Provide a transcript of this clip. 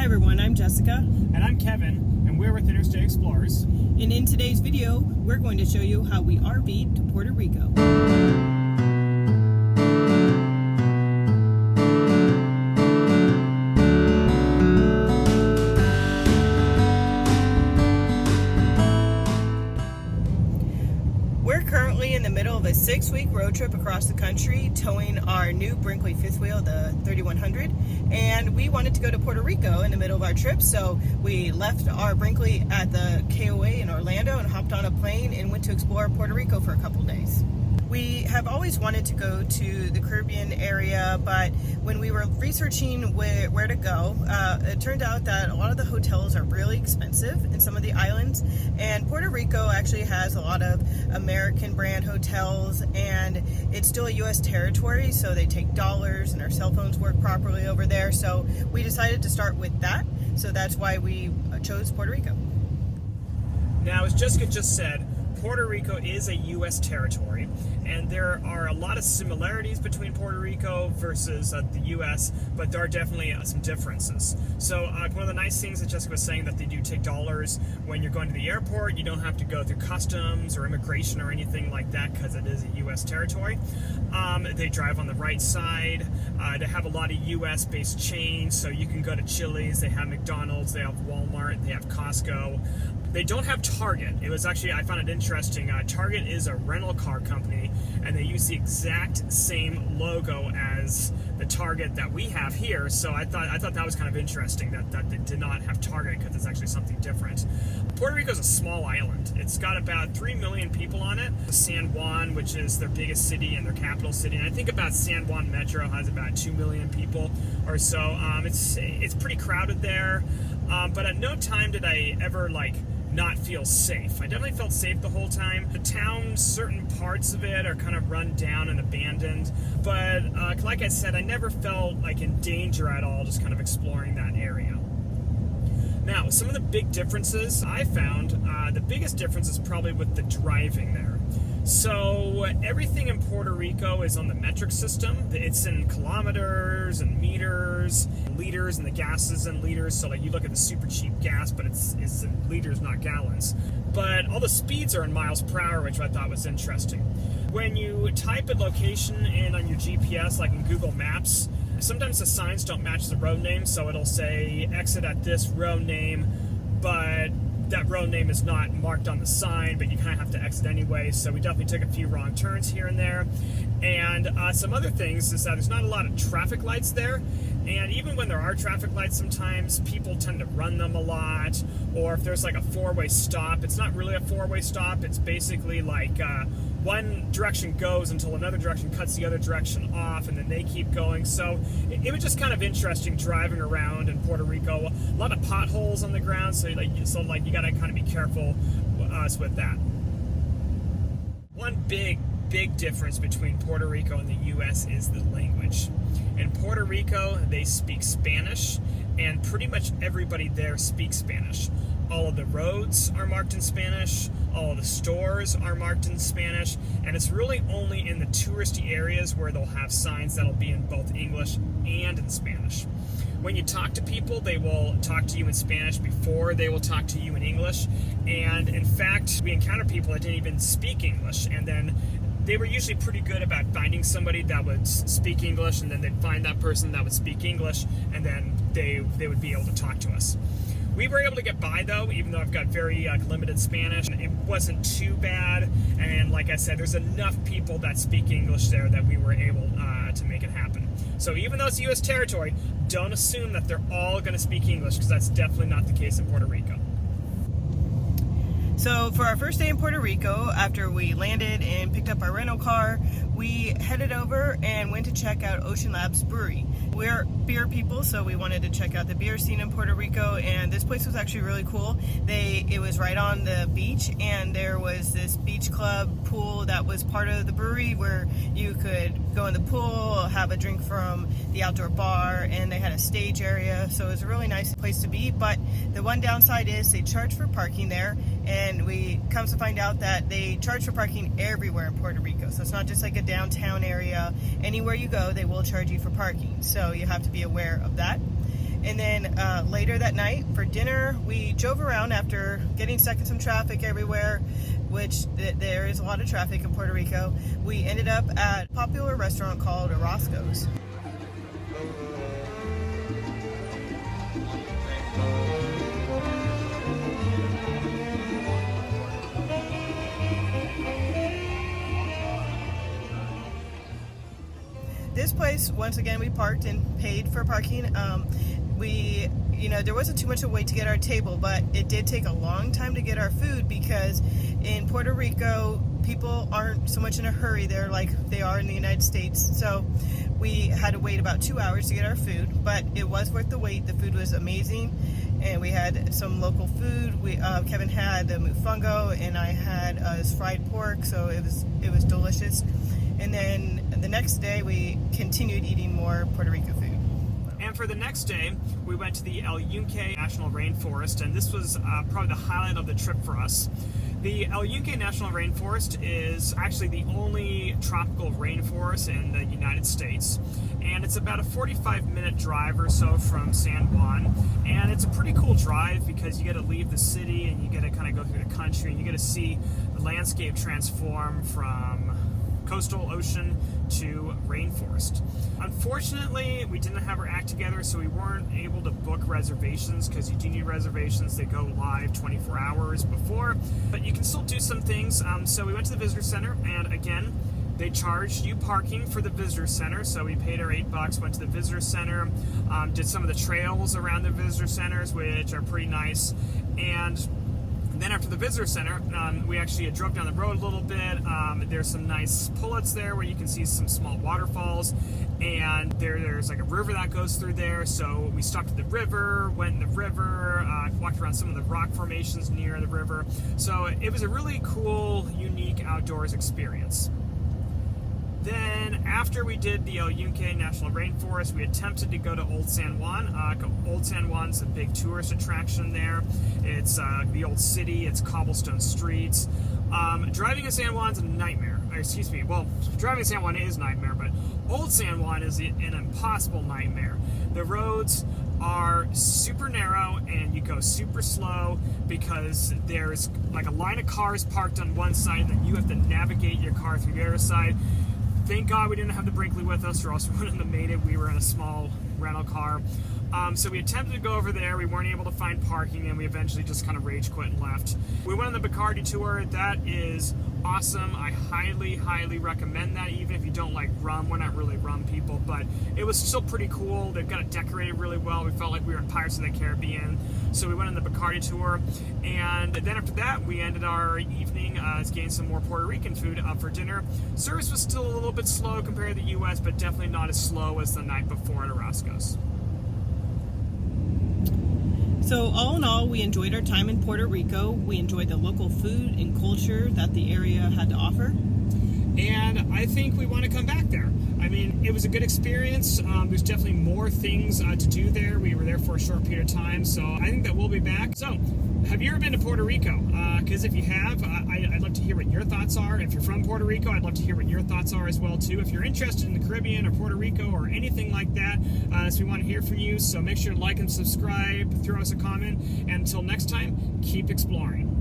Hi everyone, I'm Jessica. And I'm Kevin, and we're with Interstate Explorers. And in today's video, we're going to show you how we RV'd to Puerto Rico. We're currently in the middle of a 6-week road trip across the country, towing our new Brinkley fifth wheel, the 3100, and we wanted to go to Puerto Rico in the middle of our trip, so we left our Brinkley at the KOA in Orlando and hopped on a plane and went to explore Puerto Rico for a couple days. We have always wanted to go to the Caribbean area, but when we were researching where to go, it turned out that a lot of the hotels are really expensive in some of the islands, and Puerto Rico actually has a lot of American brand hotels, and it's still a U.S. territory, so they take dollars and our cell phones work properly over there, so we decided to start with that, so that's why we chose Puerto Rico. Now, as Jessica just said, Puerto Rico is a U.S. territory, and there are a lot of similarities between Puerto Rico versus the U.S., but there are definitely some differences. So one of the nice things that Jessica was saying, that they do take dollars when you're going to the airport. You don't have to go through customs or immigration or anything like that because it is a U.S. territory. They drive on the right side. They have a lot of U.S.-based chains, so you can go to Chili's, they have McDonald's, they have Walmart, they have Costco. They don't have Target. It was actually, I found it interesting. Target is a rental car company, and they use the exact same logo as the Target that we have here. So I thought that was kind of interesting that they did not have Target, because it's actually something different. Puerto Rico is a small island. It's got about 3 million people on it. San Juan, which is their biggest city and their capital city, and I think about San Juan Metro has about 2 million people or so. It's pretty crowded there, but at no time did I ever not feel safe. I definitely felt safe the whole time. The town, certain parts of it are kind of run down and abandoned, but like I said, I never felt like in danger at all, just kind of exploring that area. Now, some of the big differences I found, the biggest difference is probably with the driving there. So everything in Puerto Rico is on the metric system. It's in kilometers and meters, liters, and the gas is in liters. So you look at the super cheap gas, but it's in liters, not gallons. But all the speeds are in miles per hour, which I thought was interesting. When you type a location in on your GPS, like in Google Maps, sometimes the signs don't match the road name, so it'll say exit at this road name, but that road name is not marked on the sign, but you kind of have to exit anyway, so we definitely took a few wrong turns here and there. And some other things is that there's not a lot of traffic lights there, and even when there are traffic lights, sometimes people tend to run them a lot, or if there's like a four-way stop, it's not really a four-way stop, it's basically like one direction goes until another direction cuts the other direction off, and then they keep going. So it was just kind of interesting driving around in Puerto Rico. A lot of potholes on the ground, so you gotta kind of be careful with that. One big difference between Puerto Rico and the U.S. is the language. In Puerto Rico, they speak Spanish, and pretty much everybody there speaks Spanish. All of the roads are marked in Spanish, all of the stores are marked in Spanish, and it's really only in the touristy areas where they'll have signs that'll be in both English and in Spanish. When you talk to people, they will talk to you in Spanish before they will talk to you in English, and in fact, we encountered people that didn't even speak English, and then they were usually pretty good about finding somebody that would speak English, and then they'd find that person that would speak English, and then they would be able to talk to us. We were able to get by, though, even though I've got very limited Spanish. It wasn't too bad, and like I said, there's enough people that speak English there that we were able to make it happen. So even though it's U.S. territory, don't assume that they're all going to speak English, because that's definitely not the case in Puerto Rico. So for our first day in Puerto Rico, after we landed and picked up our rental car, we headed over and went to check out Ocean Labs Brewery. We're beer people, so we wanted to check out the beer scene in Puerto Rico, and this place was actually really cool. It was right on the beach, and there was this beach club pool that was part of the brewery where you could go in the pool, have a drink from the outdoor bar, and they had a stage area, so it was a really nice place to be. But the one downside is they charge for parking there, and we come to find out that they charge for parking everywhere in Puerto Rico. So it's not just like a downtown area. Anywhere you go, they will charge you for parking. So you have to be aware of that. And then later that night for dinner, we drove around after getting stuck in some traffic everywhere, which there is a lot of traffic in Puerto Rico. We ended up at a popular restaurant called Orozco's. This place, once again, we parked and paid for parking. There wasn't too much of a wait to get our table, but it did take a long time to get our food because in Puerto Rico, people aren't so much in a hurry there like they are in the United States. So we had to wait about 2 hours to get our food, but it was worth the wait. The food was amazing, and we had some local food. Kevin had the mofongo, and I had his fried pork, so it was delicious. And then the next day, we continued eating more Puerto Rico food. And for the next day, we went to the El Yunque National Rainforest, and this was probably the highlight of the trip for us. The El Yunque National Rainforest is actually the only tropical rainforest in the United States, and it's about a 45-minute drive or so from San Juan, and it's a pretty cool drive because you get to leave the city and you get to kind of go through the country and you get to see the landscape transform from coastal ocean to rainforest. Unfortunately, we didn't have our act together, so we weren't able to book reservations because you do need reservations. They go live 24 hours before, but you can still do some things. So we went to the visitor center, and again, they charged you parking for the visitor center, so we paid our $8, went to the visitor center, did some of the trails around the visitor centers, which are pretty nice, and then after the visitor center, we actually drove down the road a little bit. There's some nice pullets there where you can see some small waterfalls, and there's like a river that goes through there. So we stopped at the river, went in the river, walked around some of the rock formations near the river. So it was a really cool, unique outdoors experience. Then, after we did the El Yunque National Rainforest, we attempted to go to Old San Juan. Old San Juan's a big tourist attraction there. It's the old city, it's cobblestone streets. Driving in San Juan's a nightmare. Driving in San Juan is a nightmare, but Old San Juan is an impossible nightmare. The roads are super narrow and you go super slow because there's like a line of cars parked on one side and then you have to navigate your car through the other side. Thank God we didn't have the Brinkley with us, or else we wouldn't have made it. We were in a small rental car. So we attempted to go over there. We weren't able to find parking, and we eventually just kind of rage quit and left. We went on the Bacardi tour. That is awesome. I highly, highly recommend that, even if you don't like rum. We're not really rum people, but it was still pretty cool. They've got it decorated really well. We felt like we were in Pirates of the Caribbean. So we went on the Bacardi tour, and then after that, we ended our evening getting some more Puerto Rican food for dinner. Service was still a little bit slow compared to the U.S., but definitely not as slow as the night before at Orozco's. So all in all, we enjoyed our time in Puerto Rico. We enjoyed the local food and culture that the area had to offer. And I think we want to come back there. I mean, it was a good experience. There's definitely more things to do there. We were there for a short period of time, so I think that we'll be back. So, have you ever been to Puerto Rico? Because if you have, I'd love to hear what your thoughts are. If you're from Puerto Rico, I'd love to hear what your thoughts are as well, too. If you're interested in the Caribbean or Puerto Rico or anything like that, so we want to hear from you. So make sure to like and subscribe, throw us a comment, and until next time, keep exploring.